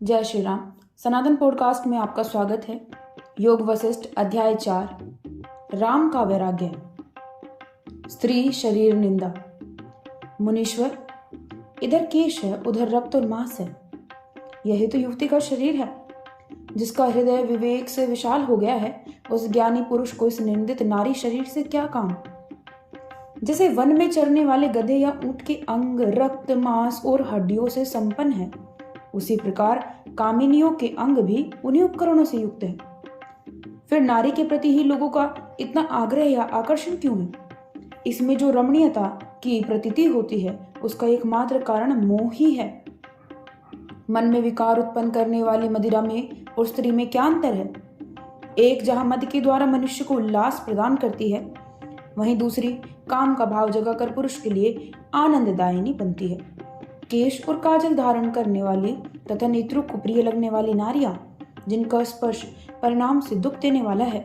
जय श्री राम। सनातन पॉडकास्ट में आपका स्वागत है। योग वशिष्ठ अध्याय 4 राम का वैराग्य। स्त्री शरीर निंदा। मुनीश्वर, इधर केश है, उधर रक्त और मांस है। यही तो युवती का शरीर है। जिसका हृदय विवेक से विशाल हो गया है, उस ज्ञानी पुरुष को इस निंदित नारी शरीर से क्या काम। जैसे वन में चरने वाले गधे या ऊंट के अंग रक्त मांस और हड्डियों से संपन्न है, उसी प्रकार कामिनियों के अंग भी उन्हीं उपकरणों से युक्त हैं। फिर नारी के प्रति ही लोगों का इतना आग्रह या आकर्षण क्यों है? इसमें जो रमणीयता की प्रतीति होती है, उसका एकमात्र कारण मोह ही है। मन में विकार उत्पन्न करने वाली मदिरा में और स्त्री में क्या अंतर है? एक जहां मद के द्वारा मनुष्य को उल्लास प्रदान करती है, वहीं दूसरी काम का भाव जगाकर पुरुष के लिए आनंददायिनी बनती है। केश और काजल धारण करने वाली तथा नेत्रों को प्रिय लगने वाली नारियां, जिनका स्पर्श परिणाम से दुख देने वाला है,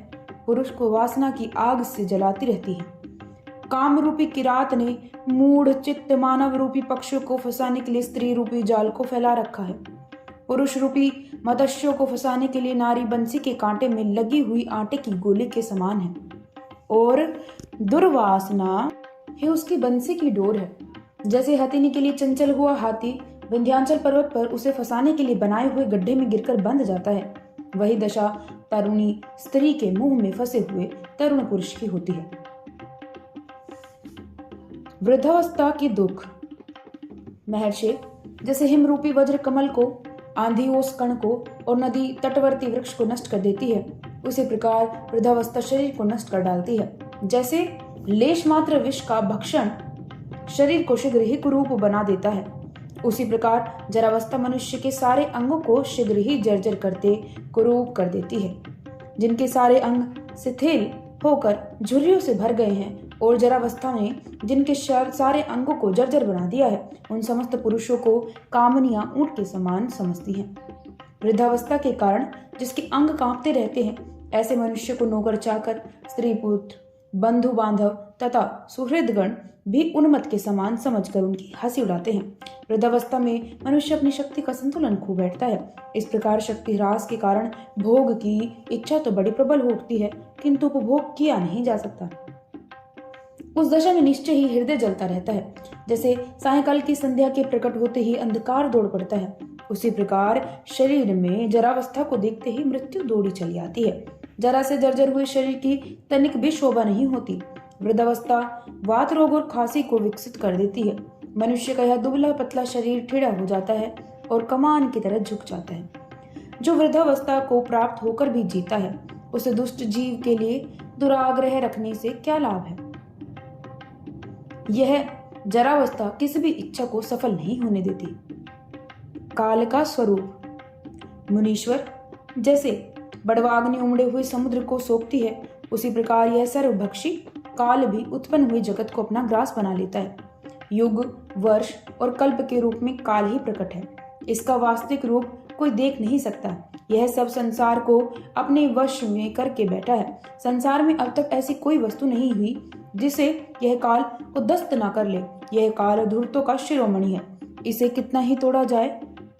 पुरुष को वासना की आग से जलाती रहती है। काम रूपी किरात ने मूढ़ चित्त मानव रूपी पक्षियों को फंसाने के लिए स्त्री रूपी जाल को फैला रखा है। पुरुष रूपी मत्स्यों को फंसाने के लिए नारी बंसी के कांटे में लगी हुई आटे की गोली के समान है, और दुर्वासना ही उसकी बंसी की डोर है। जैसे हथिनी के लिए चंचल हुआ हाथी विंध्याचल पर्वत पर उसे फंसाने के लिए बनाए हुए गड्ढे में गिरकर बंध जाता है, वही दशा तरुणी स्त्री के मुंह में फंसे हुए तरुण पुरुष की होती है। वृद्धावस्था की दुख। महर्षि, जैसे हिमरूपी वज्र कमल को, आंधी ओस कण को और नदी तटवर्ती वृक्ष को नष्ट कर देती है, उसी प्रकार वृद्धावस्था शरीर को नष्ट कर डालती है। जैसे लेश मात्र विष का भक्षण शरीर को शीघ्र ही कुरूप बना देता है, उसी प्रकार जरावस्था मनुष्य के सारे अंगों को शीघ्र ही जर्जर करते कुरूप कर देती है। जिनके सारे अंग शिथिल होकर झुर्रियों से भर गए हैं और जरावस्था ने जिनके सारे अंगों को जर्जर बना दिया है, उन समस्त पुरुषों को कामनियां ऊंट के समान समझती हैं। वृद्धावस्था के कारण जिसके अंग कांपते रहते हैं, ऐसे मनुष्य को नौकर चाकर, स्त्री पुत्र, बंधु बांधव तथा सुहृदगण भी उन्मत्त के समान समझकर उनकी हंसी उड़ाते हैं। वृद्धावस्था में मनुष्य अपनी शक्ति का संतुलन खो बैठता है। इस प्रकार शक्ति ह्रास के कारण भोग की इच्छा तो बड़ी प्रबल हो उठती है, किंतु उपभोग किया नहीं जा सकता। उस दशा में निश्चय ही हृदय जलता रहता है। जैसे सायंकाल की संध्या के प्रकट होते ही अंधकार दौड़ पड़ता है, उसी प्रकार शरीर में जरावस्था को देखते ही मृत्यु दौड़ी चली आती है। जरा से जर्जर हुए शरीर की तनिक भी शोभा नहीं होती। वृद्धावस्था वात रोग और खांसी को विकसित कर देती है। मनुष्य का यह दुबला पतला शरीर टेढ़ा हो जाता है और कमान की तरह झुक जाता है। जो वृद्धावस्था को प्राप्त होकर भी जीता है, उसे दुष्ट जीव के लिए दुराग्रह रखने से क्या लाभ है? यह जरावस्था किसी भी इच्छा को सफल नहीं होने देती। काल का स्वरूप। मुनीश्वर, जैसे बड़वाग्नि उमड़े हुए समुद्र को सोखती है, उसी प्रकार यह सर्वभक्षी काल भी उत्पन्न हुए जगत को अपना ग्रास बना लेता है। युग, वर्ष और कल्प के रूप में काल ही प्रकट है। इसका वास्तविक रूप कोई देख नहीं सकता। यह सब संसार को अपने वश में करके बैठा है। संसार में अब तक ऐसी कोई वस्तु नहीं हुई जिसे यह काल उद्दस्त ना कर ले। यह काल धूर्तों का शिरोमणि है। इसे कितना ही तोड़ा जाए,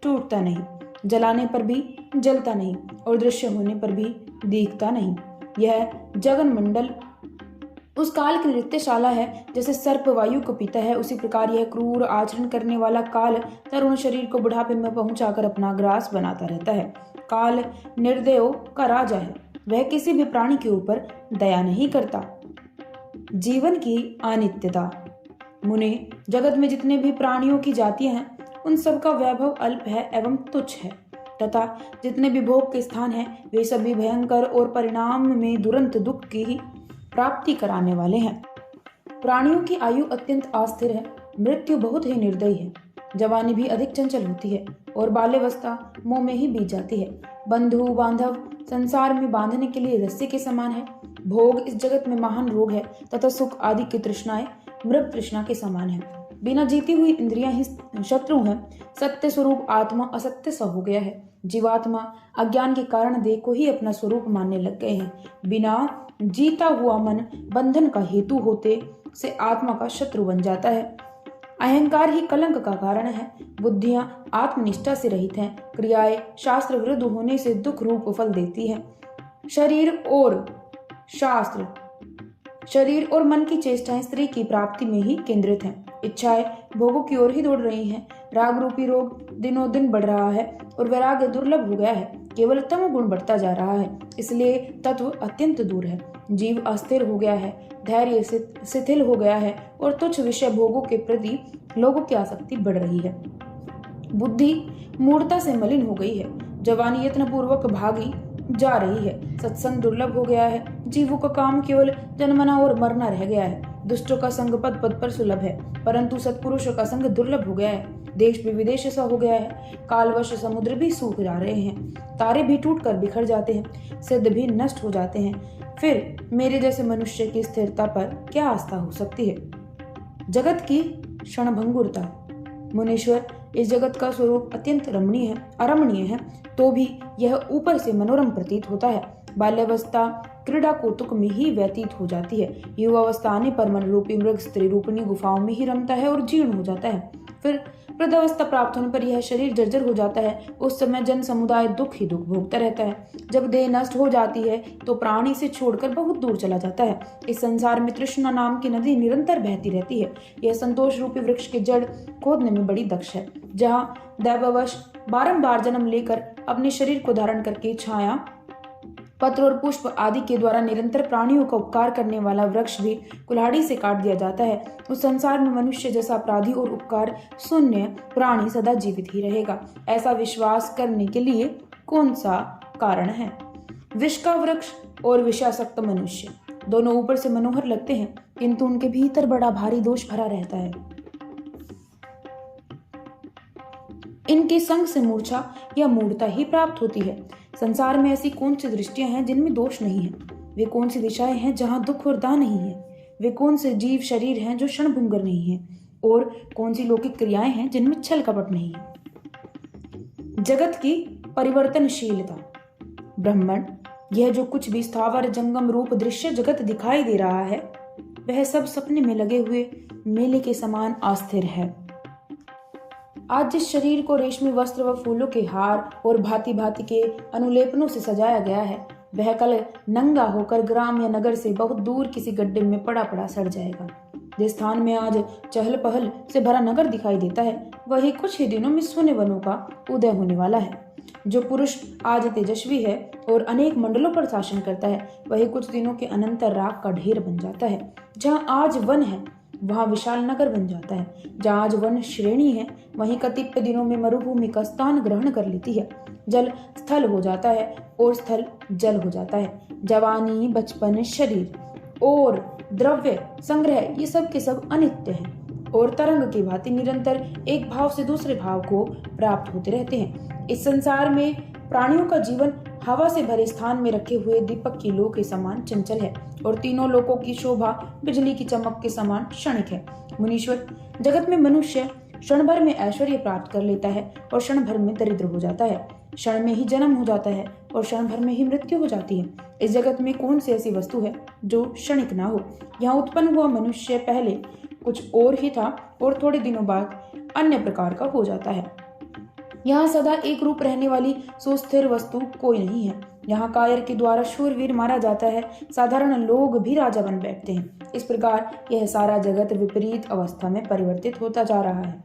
टूटता नहीं, जलाने पर भी जलता नहीं और दृश्य होने पर भी दिखता नहीं। यह जगन मंडल उस काल की नृत्यशाला है। जैसे सर्प वायु को पीता है, उसी प्रकार यह क्रूर आचरण करने वाला काल तरुण शरीर को बुढ़ापे में पहुंचाकर अपना ग्रास बनाता रहता है। काल निर्दयों का राजा है। वह किसी भी प्राणी के ऊपर दया नहीं करता। जीवन की अनित्यता। मुने, जगत में जितने भी प्राणियों की जातियां हैं, उन सब का वैभव अल्प है एवं तुच्छ है, तथा जितने भी भोग के स्थान हैं, वे सभी भयंकर और परिणाम में दुरंत दुख की प्राप्ति कराने वाले हैं। प्राणियों की आयु अत्यंत अस्थिर है। मृत्यु बहुत ही निर्दयी है। जवानी भी अधिक चंचल होती है और बाल्यावस्था मोह में ही बीत जाती है। बंधु बांधव संसार में बांधने के लिए रस्सी के समान है। भोग इस जगत में महान रोग है तथा सुख आदि की तृष्णाएं मृग तृष्णा के समान है। बिना जीती हुई इंद्रियां ही शत्रु हैं। सत्य स्वरूप आत्मा असत्य सा हो गया है। जीवात्मा अज्ञान के कारण देह को ही अपना स्वरूप मानने लग गए हैं। बिना जीता हुआ मन बंधन का हेतु होते से आत्मा का शत्रु बन जाता है। अहंकार ही कलंक का कारण है। बुद्धियां आत्मनिष्ठा से रहित हैं। क्रियाएं शास्त्र विरुद्ध होने से दुख रूप फल देती हैं। शरीर और मन की चेष्टाएं स्त्री की प्राप्ति में ही केंद्रित हैं। इच्छाएं भोगों की ओर ही दौड़ रही हैं। राग रूपी रोग दिनों दिन बढ़ रहा है और वैराग्य दुर्लभ हो गया है। केवल तम गुण बढ़ता जा रहा है, इसलिए तत्व अत्यंत दूर है। जीव अस्थिर हो गया है, धैर्य शिथिल हो गया है और तुच्छ विषय भोगों के प्रति लोगों की आसक्ति बढ़ रही है। बुद्धि मूढ़ता से मलिन हो गई है। जवानी यत्न पूर्वक भागी जा रही है। सत्संग दुर्लभ हो गया है। जीवों का काम केवल जन्मना और मरना रह गया है। दुष्टों का संग पद पद पर सुलभ है, परंतु सत्पुरुषों का संग दुर्लभ हो गया है। देश भी विदेश सा हो गया है। कालवश समुद्र भी सूख जा रहे हैं। तारे भी टूटकर बिखर जाते हैं। सिद्ध भी नष्ट हो जाते हैं। फिर मेरे जैसे मनुष्य की स्थिरता पर क्या आस्था हो सकती है? जगत की क्षणभंगुरता। मुनीश्वर, इस जगत का स्वरूप अत्यंत अरमणीय है, तो भी यह ऊपर से मनोरम प्रतीत होता है। बाल्यावस्था क्रीड़ा कौतुक में ही व्यतीत हो जाती है। युवावस्था आने पर मन रूपी मृग स्त्री रूपणी गुफाओं में ही रमता है और जीर्ण हो जाता है। फिर वृद्धावस्था प्राप्त होने पर यह शरीर जर्जर हो जाता है। उस समय जन समुदाय दुख ही दुख भोगता रहता है। जब देह नष्ट हो जाती है तो प्राणी से छोड़कर बहुत दूर चला जाता है। इस संसार में तृष्णा नाम की नदी निरंतर बहती रहती है। यह संतोष रूपी वृक्ष के जड़ खोदने में बड़ी दक्ष है। जहाँ दैववश बारंबार जन्म लेकर अपने शरीर को धारण करके छाया, पत्र और पुष्प आदि के द्वारा निरंतर प्राणियों का उपकार करने वाला वृक्ष भी कुल्हाड़ी से काट दिया जाता है, उस संसार में मनुष्य जैसा अपराधी और उपकार शून्य प्राणी सदा जीवित ही रहेगा। ऐसा विश्वास करने के लिए कौन सा कारण है? विष का वृक्ष और विषासक्त मनुष्य दोनों ऊपर से मनोहर लगते हैं, किंतु उनके भीतर बड़ा भारी दोष भरा रहता है। इनके संग से मूर्छा या मूढ़ता ही प्राप्त होती है। संसार में ऐसी कौन सी दृष्टियां हैं जिनमें दोष नहीं है? वे कौन सी दिशाएं हैं जहां दुख और दाह नहीं है? वे कौन से जीव शरीर हैं जो क्षणभंगुर नहीं है? और कौन सी लौकिक क्रियाएं हैं जिनमें छल कपट नहीं है? जगत की परिवर्तनशीलता। ब्रह्मण, यह जो कुछ भी स्थावर जंगम रूप दृश्य जगत दिखाई दे रहा है, वह सब सपने में लगे हुए मेले के समान अस्थिर है। आज जिस शरीर को रेशमी वस्त्र व फूलों के हार और भांति भांति के अनुलेपनों से सजाया गया है, वह कल नंगा होकर ग्राम या नगर से बहुत दूर किसी गड्ढे में पड़ा पड़ा सड़ जाएगा। जिस स्थान में आज चहल पहल से भरा नगर दिखाई देता है, वही कुछ ही दिनों में सोने वनों का उदय होने वाला है। जो पुरुष आज तेजस्वी है और अनेक मंडलों पर शासन करता है, वही कुछ दिनों के अनंतर राख का ढेर बन जाता है। जहाँ आज वन है, वहाँ विशाल नगर बन जाता है। जहाँ आज वन श्रेणी है, वहीं कतिपय दिनों में मरुभूमि का स्थान ग्रहण कर लेती है। जल स्थल हो जाता है और स्थल जल हो जाता है। जवानी, बचपन, शरीर और द्रव्य संग्रह, ये सब के सब अनित्य हैं और तरंग की भांति निरंतर एक भाव से दूसरे भाव को प्राप्त होते रहते हैं। इस संसार में प्राणियों का जीवन हवा से भरे स्थान में रखे हुए दीपक की लो के समान चंचल है और तीनों लोकों की शोभा बिजली की चमक के समान क्षणिक है। मुनीश्वर, जगत में मनुष्य क्षण भर में ऐश्वर्य प्राप्त कर लेता है और क्षण भर में दरिद्र हो जाता है। क्षण में ही जन्म हो जाता है और क्षण भर में ही मृत्यु हो जाती है। इस जगत में कौन सी ऐसी वस्तु है जो क्षणिक ना हो? यहाँ उत्पन्न हुआ मनुष्य पहले कुछ और ही था और थोड़े दिनों बाद अन्य प्रकार का हो जाता है। यहाँ सदा एक रूप रहने वाली सुस्थिर वस्तु कोई नहीं है। यहाँ कायर के द्वारा शूरवीर मारा जाता है, साधारण लोग भी राजा बन बैठते हैं। इस प्रकार यह सारा जगत विपरीत अवस्था में परिवर्तित होता जा रहा है।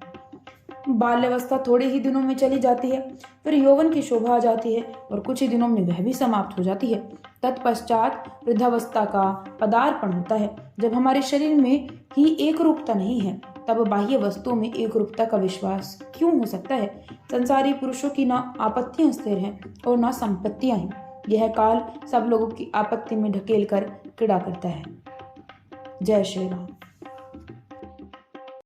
बाल्यावस्था थोड़े ही दिनों में चली जाती है, फिर यौवन की शोभा आ जाती है और कुछ ही दिनों में वह भी समाप्त हो जाती है। तत्पश्चात वृद्धावस्था का पदार्पण होता है। जब हमारे शरीर में ही एक रूपता नहीं है, तब बाह्य वस्तुओं में एक रूपता का विश्वास क्यों हो सकता है? संसारी पुरुषों की ना आपत्तियां स्थिर हैं और ना संपत्तियां हैं। यह काल सब लोगों की आपत्ति में ढकेल कर क्रीड़ा करता है। जय श्री राम।